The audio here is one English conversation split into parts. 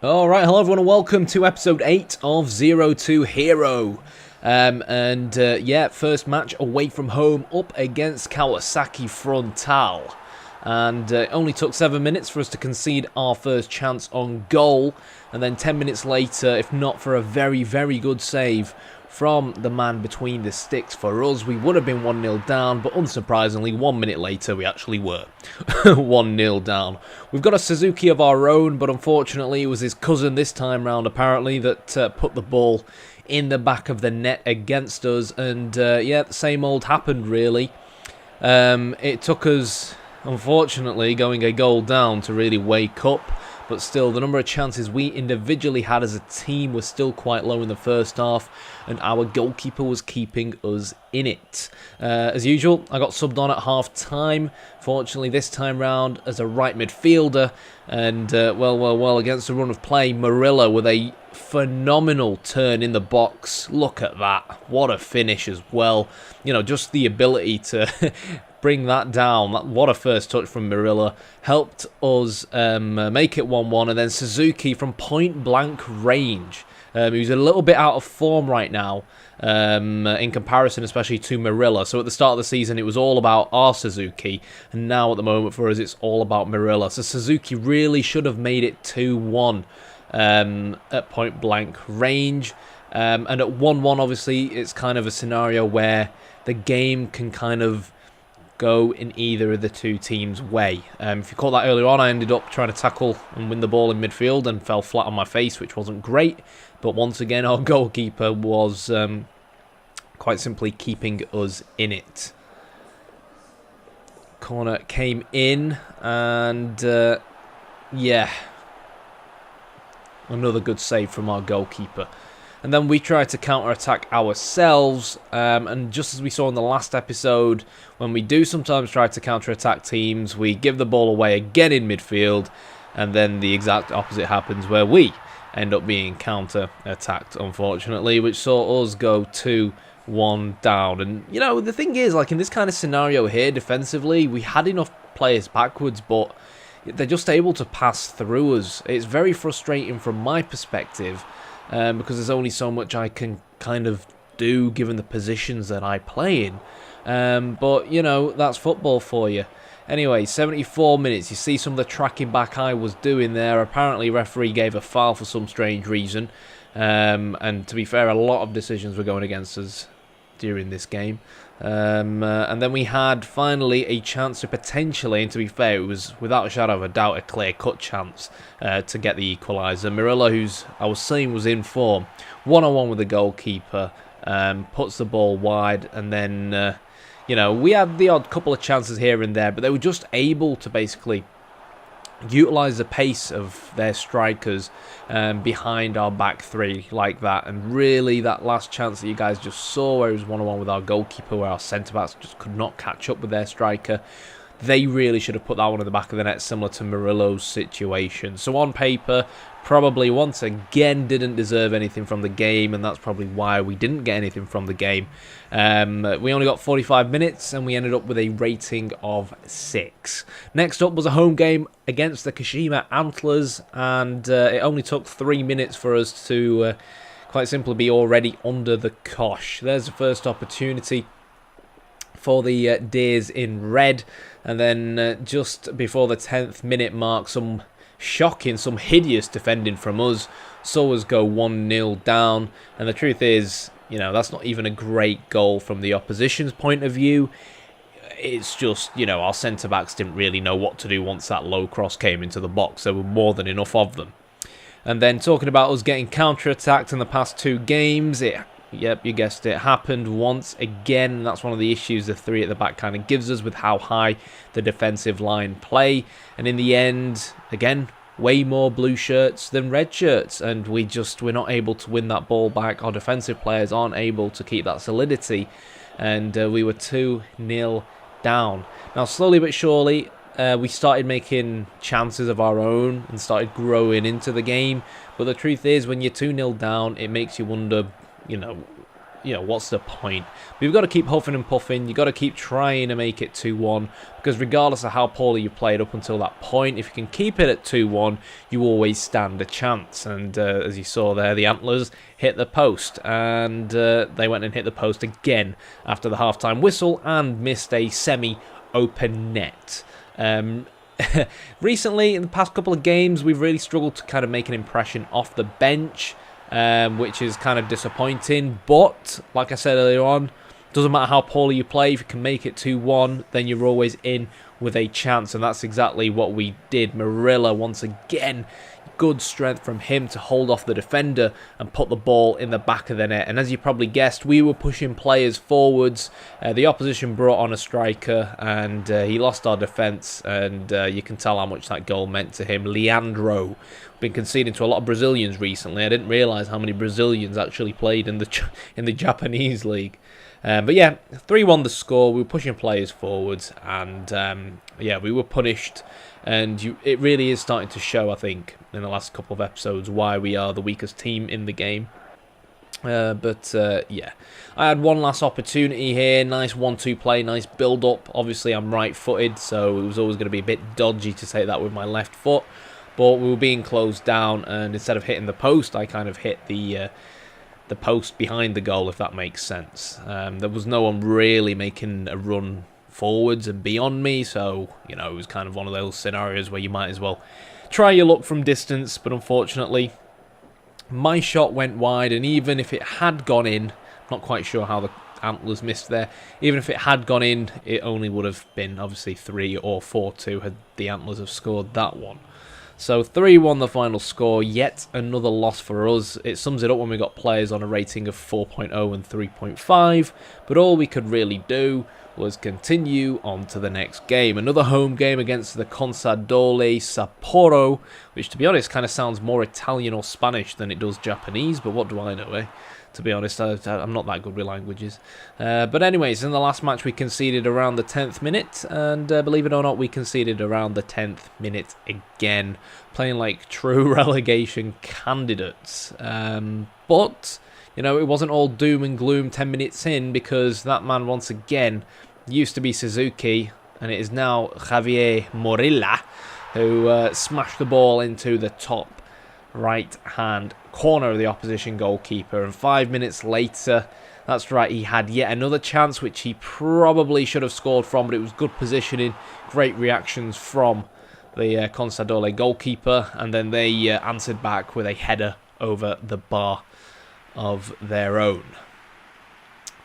Alright, hello everyone and welcome to episode 8 of Zero to Hero. Yeah, first match away from home up against Kawasaki Frontal. And it only took 7 minutes for us to concede our first chance on goal. And then 10 minutes later, if not for a very, very good save from the man between the sticks for us, we would have been 1-0 down, but unsurprisingly, 1 minute later, we actually were 1-0 down. We've got a Suzuki of our own, but unfortunately, it was his cousin this time round, apparently, that put the ball in the back of the net against us, and yeah, the same old happened, really. It took us, unfortunately, going a goal down to really wake up. But still, the number of chances we individually had as a team was still quite low in the first half, and our goalkeeper was keeping us in it. As usual, I got subbed on at half-time, fortunately this time round as a right midfielder, and well, against the run of play, Murillo with a phenomenal turn in the box. Look at that, what a finish as well. You know, just the ability to bring that down. What a first touch from Murillo. Helped us make it 1-1. And then Suzuki from point blank range. He's a little bit out of form right now in comparison especially to Murillo. So at the start of the season it was all about our Suzuki. And now at the moment for us it's all about Murillo. So Suzuki really should have made it 2-1 at point blank range. And at 1-1 obviously it's kind of a scenario where the game can kind of go in either of the two teams' way. If you caught that earlier on, I ended up trying to tackle and win the ball in midfield and fell flat on my face, which wasn't great. But once again, our goalkeeper was quite simply keeping us in it. Corner came in and yeah, another good save from our goalkeeper. And then we tried to counter-attack ourselves, and just as we saw in the last episode, when we do sometimes try to counter-attack teams, we give the ball away again in midfield, and then the exact opposite happens where we end up being counter-attacked, unfortunately, which saw us go 2-1 down. And, you know, the thing is, like in this kind of scenario here, defensively, we had enough players backwards, but they're just able to pass through us. It's very frustrating from my perspective, because there's only so much I can kind of do given the positions that I play in. But, you know, that's football for you. Anyway, 74 minutes. You see some of the tracking back I was doing there. Apparently, referee gave a foul for some strange reason. And to be fair, a lot of decisions were going against us during this game. And then we had finally a chance to potentially, and to be fair, it was without a shadow of a doubt a clear-cut chance to get the equaliser. Murillo, who's I was saying was in form, one-on-one with the goalkeeper, puts the ball wide, and then you know, we had the odd couple of chances here and there, but they were just able to basically utilise the pace of their strikers behind our back three like that. And really that last chance that you guys just saw where it was one-on-one with our goalkeeper, where our centre-backs just could not catch up with their striker, they really should have put that one in the back of the net, similar to Murillo's situation. So on paper, probably once again didn't deserve anything from the game, and that's probably why we didn't get anything from the game. We only got 45 minutes and we ended up with a rating of 6. Next up was a home game against the Kashima Antlers, and it only took 3 minutes for us to quite simply be already under the cosh. There's the first opportunity for the Deers in red, and then just before the 10th minute mark, some shocking, some hideous defending from us saw us go 1-0 down. And the truth is, you know, that's not even a great goal from the opposition's point of view. It's just, you know, our centre-backs didn't really know what to do once that low cross came into the box. There were more than enough of them. And then talking about us getting counter-attacked in the past 2 games, yep, you guessed it, happened once again. That's one of the issues the 3 at the back kind of gives us with how high the defensive line play. And in the end, again, way more blue shirts than red shirts, and we're not able to win that ball back. Our defensive players aren't able to keep that solidity, and we were 2-0 down. Now, slowly but surely, we started making chances of our own and started growing into the game. But the truth is, when you're 2-0 down, it makes you wonder, you know, what's the point? But you've got to keep huffing and puffing. You've got to keep trying to make it 2-1, because regardless of how poorly you played up until that point, if you can keep it at 2-1, you always stand a chance. And as you saw there, the Antlers hit the post, and they went and hit the post again after the half-time whistle and missed a semi-open net. Recently, in the past couple of games, we've really struggled to kind of make an impression off the bench, which is kind of disappointing. But, like I said earlier on, doesn't matter how poorly you play, if you can make it 2-1, then you're always in with a chance. And that's exactly what we did. Marilla, once again, good strength from him to hold off the defender and put the ball in the back of the net. And as you probably guessed, we were pushing players forwards. The opposition brought on a striker, and he lost our defence. And you can tell how much that goal meant to him. Leandro, been conceding to a lot of Brazilians recently. I didn't realise how many Brazilians actually played in the Japanese league. But yeah, 3-1 the score. We were pushing players forwards, and yeah, we were punished. And it really is starting to show, I think, in the last couple of episodes, why we are the weakest team in the game. Yeah, I had one last opportunity here. Nice 1-2 play, nice build-up. Obviously, I'm right-footed, so it was always going to be a bit dodgy to take that with my left foot. But we were being closed down, and instead of hitting the post, I kind of hit the post behind the goal, if that makes sense. There was no one really making a run forwards and beyond me, so it was kind of one of those scenarios where you might as well try your luck from distance. But unfortunately, my shot went wide, and even if it had gone in, I'm not quite sure how the Antlers missed there. Even if it had gone in, it only would have been obviously 3 or 4-2 had the Antlers have scored that one. So 3-1 the final score, yet another loss for us. It sums it up when we got players on a rating of 4.0 and 3.5, but all we could really do was continue on to the next game. Another home game against the Consadole Sapporo, which to be honest kind of sounds more Italian or Spanish than it does Japanese, but what do I know, eh? To be honest, I'm not that good with languages. But anyways, in the last match we conceded around the 10th minute, and believe it or not, we conceded around the 10th minute again, playing like true relegation candidates. But it wasn't all doom and gloom 10 minutes in, because that man once again used to be Suzuki, and it is now Javier Morilla, who smashed the ball into the top right-hand corner of the opposition goalkeeper. And 5 minutes later, that's right, he had yet another chance, which he probably should have scored from, but it was good positioning, great reactions from the Consadole goalkeeper, and then they answered back with a header over the bar of their own.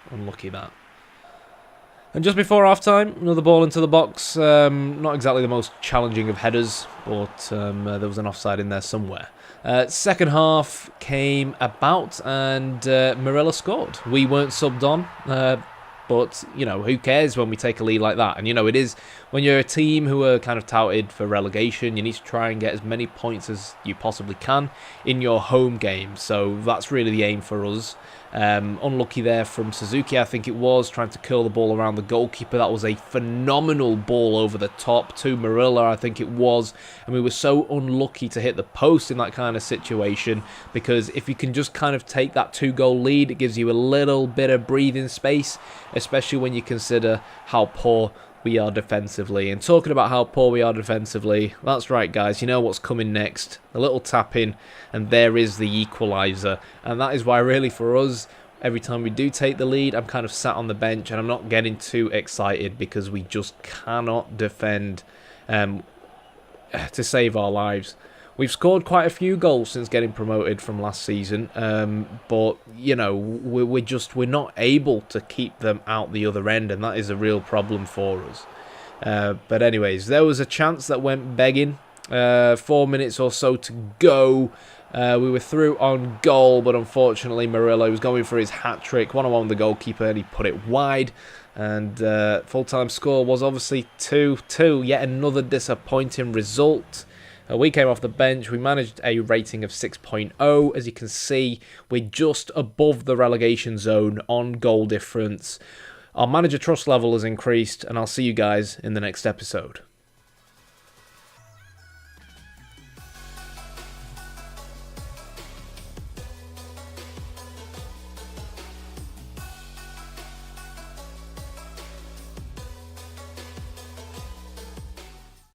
Unlucky that. And just before half-time, another ball into the box. Not exactly the most challenging of headers, but there was an offside in there somewhere. Second half came about, and Marilla scored. We weren't subbed on, but, who cares when we take a lead like that? And, it is, when you're a team who are kind of touted for relegation, you need to try and get as many points as you possibly can in your home game. So that's really the aim for us. Unlucky there from Suzuki, I think it was, trying to curl the ball around the goalkeeper. That was a phenomenal ball over the top to Marilla, I think it was. And we were so unlucky to hit the post in that kind of situation, because if you can just kind of take that 2-goal lead, it gives you a little bit of breathing space, especially when you consider how poor we are defensively. And talking about how poor we are defensively, that's right, guys, you know what's coming next. A little tap in, and there is the equaliser. And that is why, really, for us, every time we do take the lead, I'm kind of sat on the bench and I'm not getting too excited, because we just cannot defend to save our lives. We've scored quite a few goals since getting promoted from last season, but we're not able to keep them out the other end, and that is a real problem for us. But anyways, there was a chance that went begging. 4 minutes or so to go. We were through on goal, but unfortunately Murillo was going for his hat-trick, one-on-one with the goalkeeper, and he put it wide. And full-time score was obviously 2-2, yet another disappointing result. We came off the bench. We managed a rating of 6.0. As you can see, we're just above the relegation zone on goal difference. Our manager trust level has increased, and I'll see you guys in the next episode.